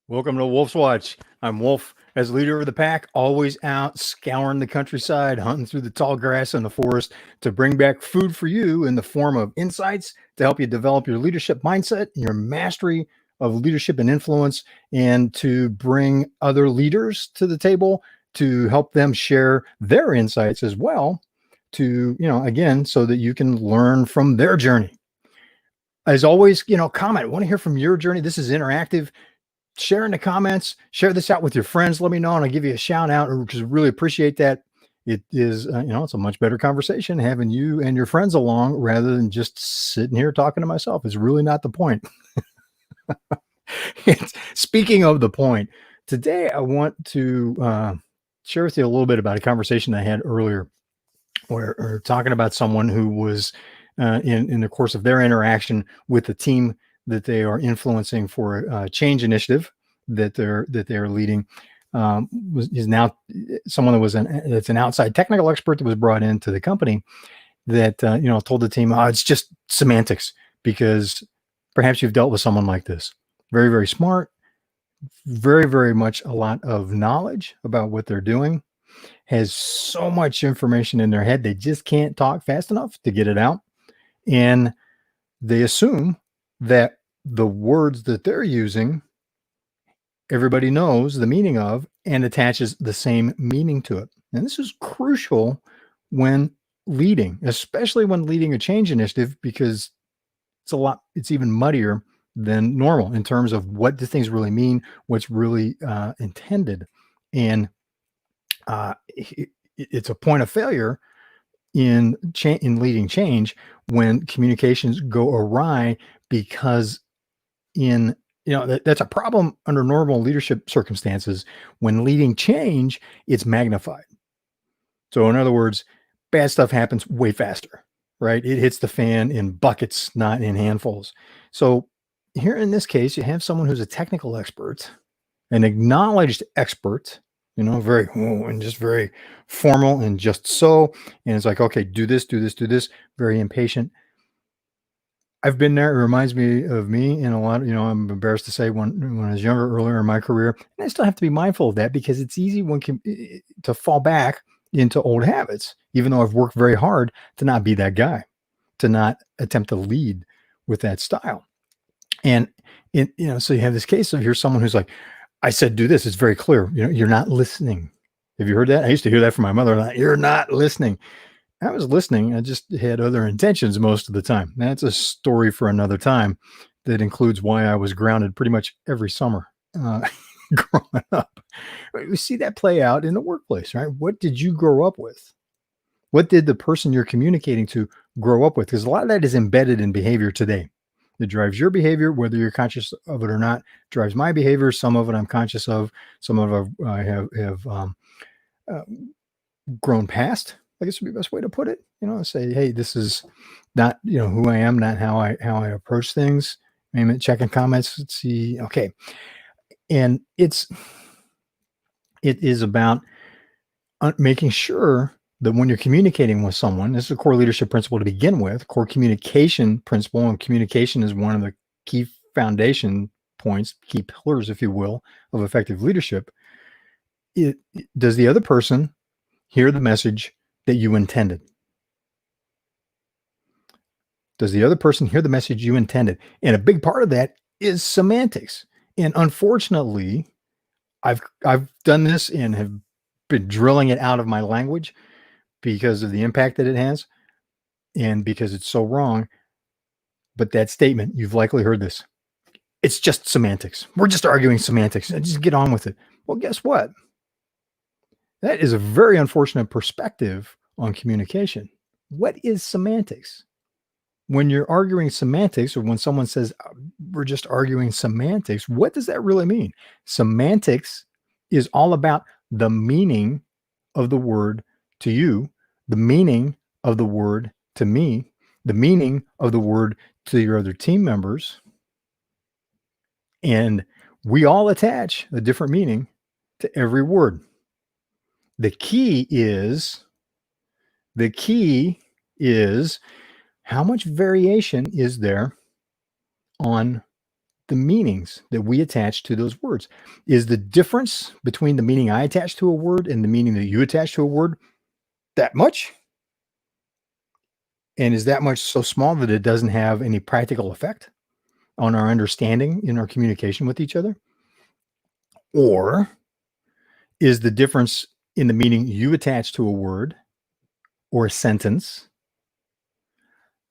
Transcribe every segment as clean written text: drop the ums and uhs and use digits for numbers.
Welcome to Wolf's Watch. I'm Wolf, as leader of the pack, always out scouring the countryside, hunting through the tall grass in the forest to bring back food for you in the form of insights to help you develop your leadership mindset, your mastery of leadership and influence, and to bring other leaders to the table to help them share their insights as well to, again, so that you can learn from their journey. As always, comment. I want to hear from your journey. This is interactive. Share in the comments, share this out with your friends. Let me know, and I'll give you a shout out because I really appreciate that. It is, it's a much better conversation having you and your friends along rather than just sitting here talking to myself. It's really not the point. Speaking of the point, today I want to share with you a little bit about a conversation I had earlier where we're talking about someone who was in the course of their interaction with the team that they are influencing for a change initiative that they're leading, is now someone that's an outside technical expert that was brought into the company that told the team, oh, it's just semantics, because perhaps you've dealt with someone like this, very, very smart, very, very much a lot of knowledge about what they're doing, has so much information in their head they just can't talk fast enough to get it out, and they assume that the words that they're using, everybody knows the meaning of and attaches the same meaning to it. And this is crucial when leading, especially when leading a change initiative, because it's even muddier than normal in terms of what do things really mean, what's really intended. And it's a point of failure in leading change when communications go awry, because that's a problem under normal leadership circumstances. When leading change, it's magnified. So in other words, bad stuff happens way faster, right? It hits the fan in buckets, not in handfuls. So here in this case, you have someone who's a technical expert, an acknowledged expert, very and just very formal and just so. And it's like, okay, do this, very impatient. I've been there. It reminds me of me in a lot. I'm embarrassed to say when I was younger, earlier in my career, and I still have to be mindful of that because it's easy to fall back into old habits, even though I've worked very hard to not be that guy, to not attempt to lead with that style. And so you have this case of here's someone who's like, I said, do this. It's very clear. You're not listening. Have you heard that? I used to hear that from my mother. Like, you're not listening. I was listening. I just had other intentions most of the time. That's a story for another time that includes why I was grounded pretty much every summer growing up. We see that play out in the workplace, right? What did you grow up with? What did the person you're communicating to grow up with? Because a lot of that is embedded in behavior today. It drives your behavior, whether you're conscious of it or not, drives my behavior. Some of it I'm conscious of. Some of it I have grown past, I guess would be the best way to put it. Say, hey, this is not, who I am, not how I approach things. Maybe checking comments, let's see. Okay. And it is about making sure that when you're communicating with someone, this is a core leadership principle to begin with, core communication principle, and communication is one of the key foundation points, key pillars, if you will, of effective leadership. Does the other person hear the message that you intended? Does the other person hear the message you intended? And a big part of that is semantics. And unfortunately, I've done this and have been drilling it out of my language because of the impact that it has and because it's so wrong. But that statement, you've likely heard this. It's just semantics. We're just arguing semantics. Just get on with it. Well, guess what? That is a very unfortunate perspective on communication. What is semantics? When you're arguing semantics, or when someone says, we're just arguing semantics, what does that really mean? Semantics is all about the meaning of the word to you, the meaning of the word to me, the meaning of the word to your other team members. And we all attach a different meaning to every word. The key is how much variation is there on the meanings that we attach to those words. Is the difference between the meaning I attach to a word and the meaning that you attach to a word that much? And is that much so small that it doesn't have any practical effect on our understanding in our communication with each other? Or is the difference in the meaning you attach to a word or a sentence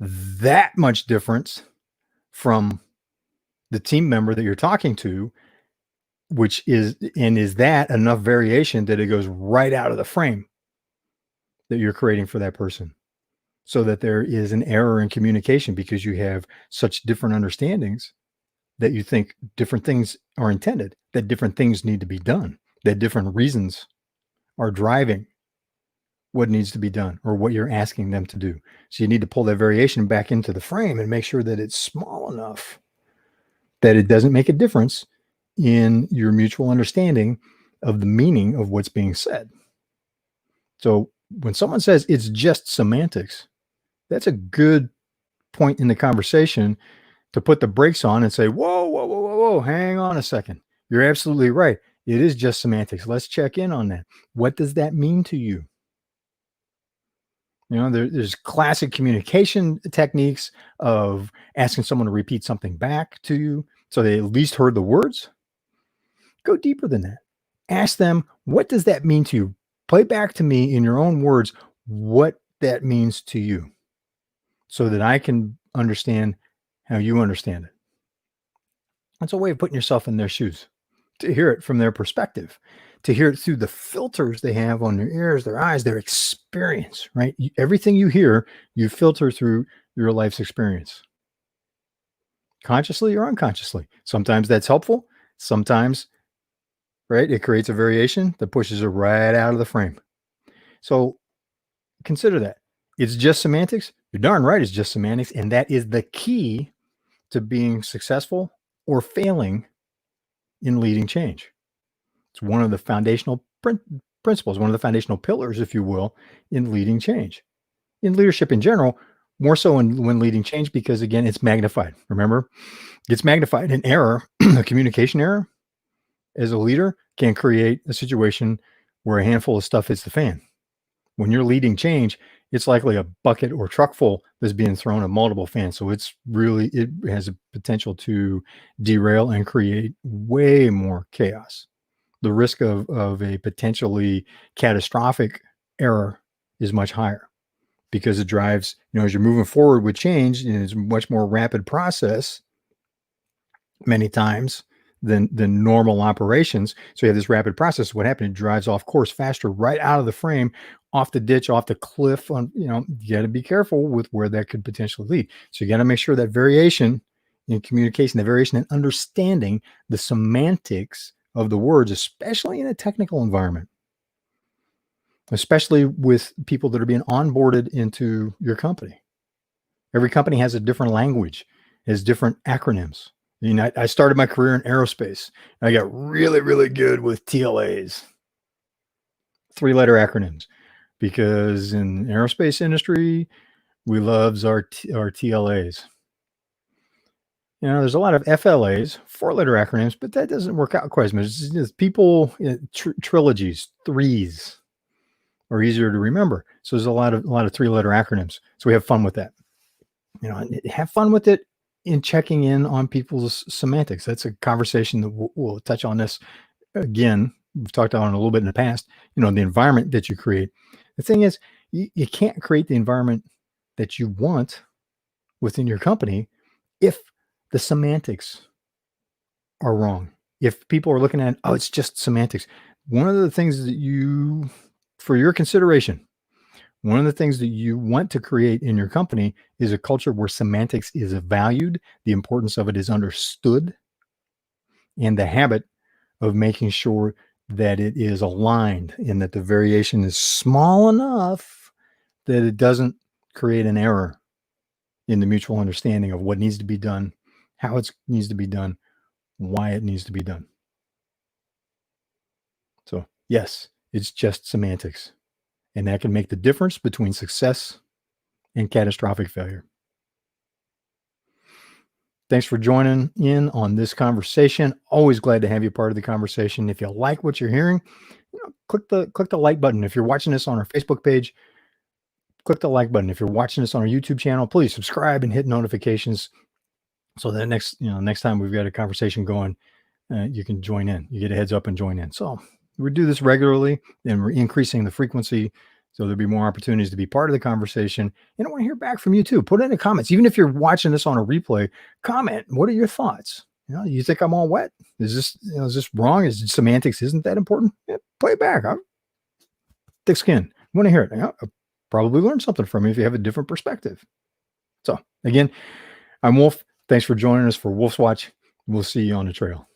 that much difference from the team member that you're talking to, is that enough variation that it goes right out of the frame that you're creating for that person, so that there is an error in communication because you have such different understandings that you think different things are intended, that different things need to be done, that different reasons are driving what needs to be done or what you're asking them to do. So you need to pull that variation back into the frame and make sure that it's small enough that it doesn't make a difference in your mutual understanding of the meaning of what's being said. So when someone says it's just semantics, that's a good point in the conversation to put the brakes on and say, whoa, whoa, whoa, whoa, whoa, hang on a second. You're absolutely right. It is just semantics. Let's check in on that. What does that mean to you? You know, there's classic communication techniques of asking someone to repeat something back to you so they at least heard the words. Go deeper than that. Ask them, what does that mean to you? Play back to me in your own words what that means to you so that I can understand how you understand it. That's a way of putting yourself in their shoes, to hear it from their perspective, to hear it through the filters they have on their ears, their eyes, their experience, right? Everything you hear, you filter through your life's experience, consciously or unconsciously. Sometimes that's helpful. Sometimes, right, it creates a variation that pushes it right out of the frame. So consider that. It's just semantics. You're darn right, it's just semantics. And that is the key to being successful or failing in leading change. It's one of the foundational principles, one of the foundational pillars, if you will, in leading change. In leadership in general, more so when leading change, because again, it's magnified. Remember, it's magnified. An error, a communication error, as a leader, can create a situation where a handful of stuff hits the fan. When you're leading change, it's likely a bucket or truck full that's being thrown at multiple fans. So it has a potential to derail and create way more chaos. The risk of a potentially catastrophic error is much higher because it drives, as you're moving forward with change, it's a much more rapid process many times than normal operations. So you have this rapid process. What happened? It drives off course faster, right out of the frame, off the ditch, off the cliff. You got to be careful with where that could potentially lead. So you got to make sure that variation in communication, the variation in understanding the semantics of the words, especially in a technical environment, especially with people that are being onboarded into your company. Every company has a different language, has different acronyms. I started my career in aerospace. And I got really, really good with TLAs, 3-letter acronyms, because in the aerospace industry, we loves our TLAs. There's a lot of FLAs, 4-letter acronyms, but that doesn't work out quite as much. It's just people, trilogies, threes are easier to remember. So there's a lot of 3-letter acronyms. So we have fun with that. Have fun with it in checking in on people's semantics. That's a conversation that we'll touch on this again. We've talked on it a little bit in the past. The environment that you create. The thing is, you can't create the environment that you want within your company if the semantics are wrong. If people are looking at, it's just semantics. One of the things that for your consideration, one of the things that you want to create in your company is a culture where semantics is valued, the importance of it is understood, and the habit of making sure that it is aligned and that the variation is small enough that it doesn't create an error in the mutual understanding of what needs to be done, how it needs to be done, why it needs to be done. So, yes, it's just semantics. And that can make the difference between success and catastrophic failure. Thanks for joining in on this conversation. Always glad to have you part of the conversation. If you like what you're hearing, click the like button. If you're watching this on our Facebook page, click the like button. If you're watching this on our YouTube channel, please subscribe and hit notifications so that next time we've got a conversation going, you can join in. You get a heads up and join in. So we do this regularly, and we're increasing the frequency, so there'll be more opportunities to be part of the conversation. And I want to hear back from you too. Put it in the comments. Even if you're watching this on a replay, comment. What are your thoughts? You think I'm all wet? Is this wrong? Is semantics isn't that important? Yeah, play it back. I'm thick skin. I want to hear it. I'll probably learn something from you if you have a different perspective. So again, I'm Wolf. Thanks for joining us for Wolf's Watch. We'll see you on the trail.